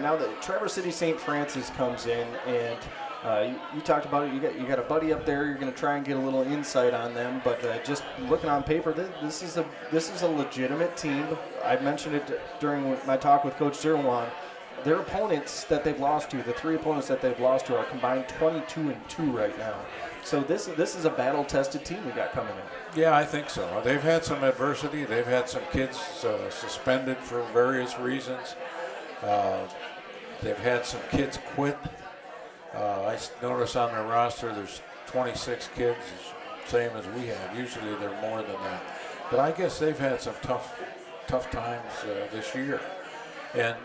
now that Traverse City St. Francis comes in, and you talked about it. You got a buddy up there. You're going to try and get a little insight on them. But just looking on paper, this is a legitimate team. I mentioned it during my talk with Coach Zerwan. Their opponents that they've lost to, the 3 opponents that they've lost to, are combined 22-2 right now. So this is a battle-tested team we got coming in. Yeah, I think so. They've had some adversity. They've had some kids suspended for various reasons. They've had some kids quit. I notice on their roster there's 26 kids, same as we have. Usually they're more than that. But I guess they've had some tough times this year. And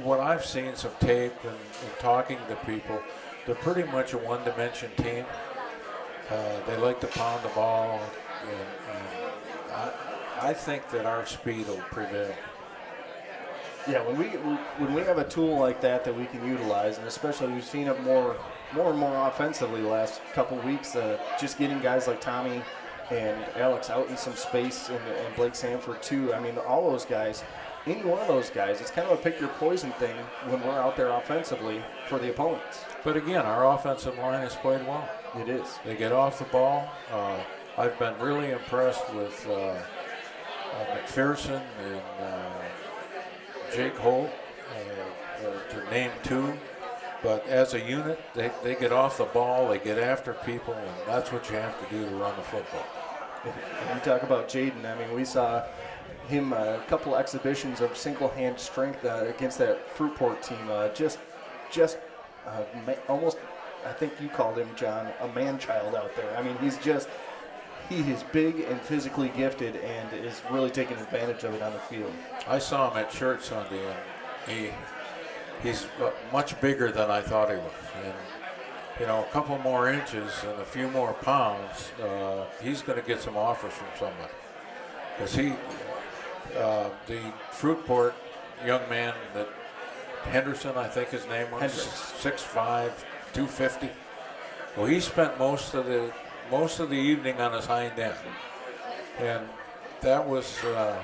what I've seen some tape and talking to people, they're pretty much a one-dimension team. They like to pound the ball, and I think that our speed will prevail. Yeah, when we have a tool like that we can utilize, and especially we've seen it more and more offensively the last couple weeks, just getting guys like Tommy and Alex out in some space, and Blake Sanford too. I mean, all those guys. Any one of those guys, it's kind of a pick your poison thing when we're out there offensively for the opponents. But again, our offensive line has played well. It is. They get off the ball. I've been really impressed with McPherson and Jake Holt, to name 2. But as a unit, they get off the ball, they get after people, and that's what you have to do to run the football. You talk about Jaden. I mean, we saw him a couple exhibitions of single-hand strength against that Fruitport team. Almost, I think you called him, John, a man-child out there. I mean, he is big and physically gifted and is really taking advantage of it on the field. I saw him at church Sunday, and he's much bigger than I thought he was. And, a couple more inches and a few more pounds, he's going to get some offers from somebody. Because the Fruitport young man that Henderson, I think his name was, 6'5", 250. Well, he spent most of the evening on his hind end, and that was a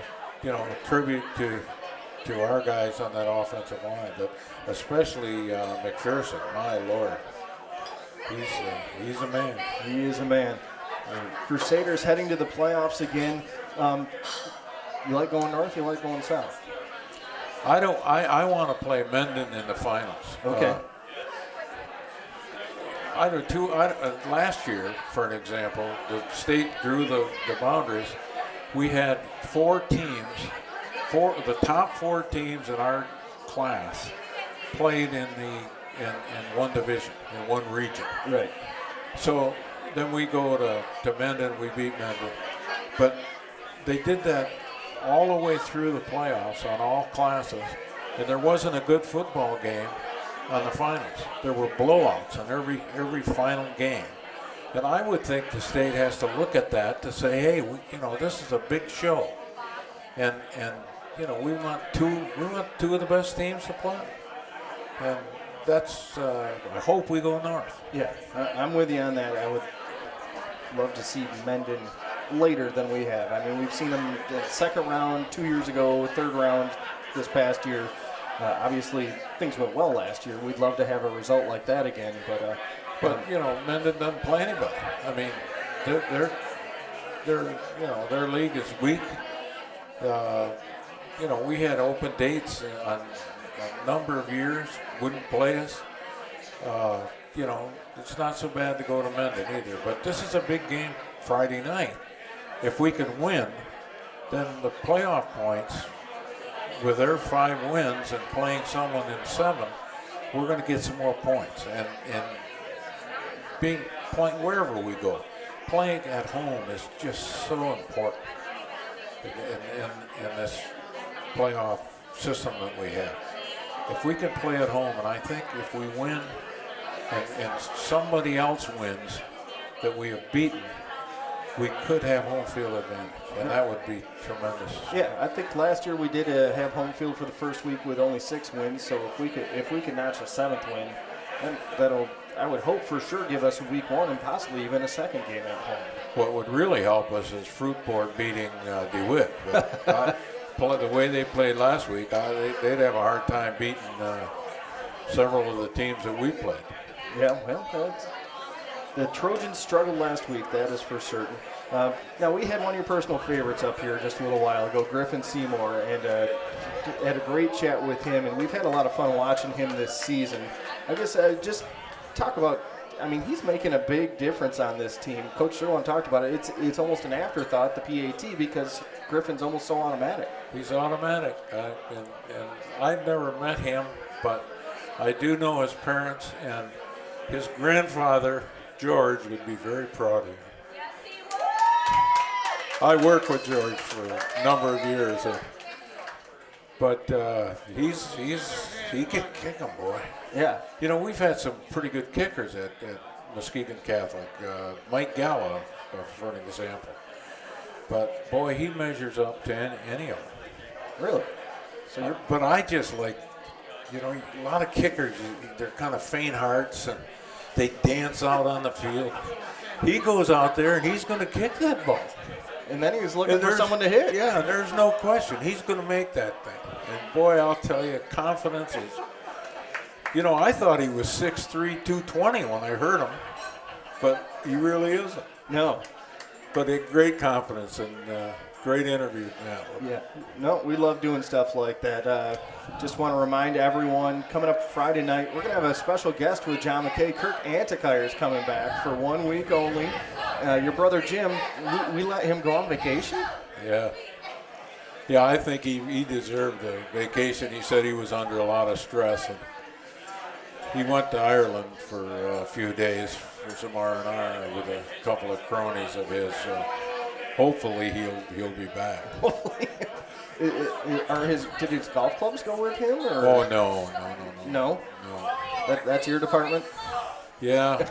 tribute to our guys on that offensive line, but especially McPherson. My Lord, he's a man. He is a man. Crusaders heading to the playoffs again. You like going north? You like going south? I want to play Mendon in the finals. Okay. I do too. Last year, for an example, the state drew the boundaries. We had 4 teams. The top 4 teams in our class played in one division, in one region. Right. So then we go to Mendon. We beat Mendon, but they did that all the way through the playoffs on all classes, and there wasn't a good football game on the finals. There were blowouts on every final game. And I would think the state has to look at that to say, hey, this is a big show. And we want two of the best teams to play. And that's, I hope we go north. Yeah, I'm with you on that. I would love to see Mendon later than we have. I mean, we've seen them the second round 2 years ago, third round this past year. Obviously, things went well last year. We'd love to have a result like that again, but Mendon doesn't play anybody. I mean, their league is weak. We had open dates on a number of years, wouldn't play us. It's not so bad to go to Mendon either. But this is a big game Friday night. If we can win, then the playoff points, with their 5 wins and playing someone in 7, we're going to get some more points. And playing wherever we go, playing at home is just so important in this playoff system that we have. If we can play at home, and I think if we win and somebody else wins that we have beaten, we could have home field advantage, and that would be tremendous. Yeah, I think last year we did have home field for the first week with only 6 wins. So if we could notch a 7th win, then that'll, I would hope for sure, give us week 1 and possibly even a second game at home. What would really help us is Fruitport beating DeWitt. But the way they played last week, they'd have a hard time beating several of the teams that we played. Yeah, well, the Trojans struggled last week, that is for certain. Now, we had one of your personal favorites up here just a little while ago, Griffin Seymour, and had a great chat with him, and we've had a lot of fun watching him this season. I guess just talk about, I mean, he's making a big difference on this team. Coach Sherwan talked about it. It's almost an afterthought, the PAT, because Griffin's almost so automatic. He's automatic, and I've never met him, but I do know his parents, and his grandfather, George, would be very proud of him. I worked with George for a number of years, but he can kick them, boy. Yeah. You know, we've had some pretty good kickers at Muskegon Catholic. Mike Gallo, for an example. But, boy, he measures up to any of them. Really? So but I just like, you know, a lot of kickers, they're kind of faint hearts, and they dance out on the field. He goes out there, and he's going to kick that ball. And then he's looking for someone to hit. Yeah, there's no question. He's going to make that thing. And, boy, I'll tell you, confidence is, you know, I thought he was 6'3", 220 when I heard him, but he really isn't. No. But a great confidence and great interview now. Yeah. No, we love doing stuff like that. Just want to remind everyone, coming up Friday night, we're going to have a special guest with John McKay. Kirk Antikyre is coming back for 1 week only. Your brother Jim, we let him go on vacation? Yeah. Yeah, I think he deserved a vacation. He said he was under a lot of stress. And he went to Ireland for a few days for some R&R with a couple of cronies of his. So hopefully he'll be back. Hopefully. Did his golf clubs go with him? Or? Oh, no. No? No. That's your department? Yeah.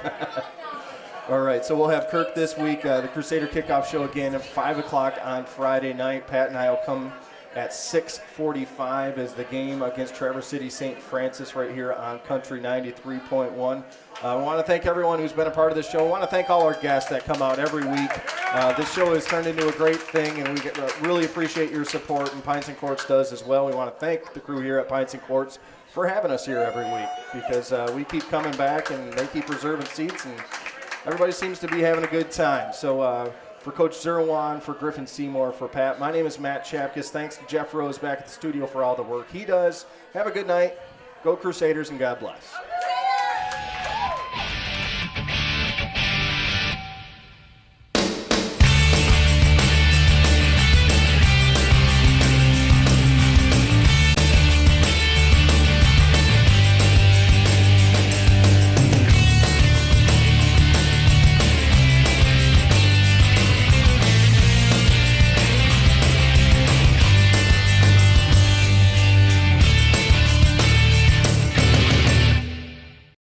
All right, so we'll have Kirk this week, the Crusader Kickoff Show again at 5 o'clock on Friday night. Pat and I will come at 6:45 as the game against Traverse City St. Francis right here on Country 93.1. I want to thank everyone who's been a part of the show. I want to thank all our guests that come out every week. This show has turned into a great thing, and we really appreciate your support, and Pints and Courts does as well. We want to thank the crew here at Pints and Courts for having us here every week, because we keep coming back, and they keep reserving seats, and everybody seems to be having a good time. So for Coach Zerwan, for Griffin Seymour, for Pat, my name is Matt Chapkus. Thanks to Jeff Rose back at the studio for all the work he does. Have a good night. Go Crusaders, and God bless.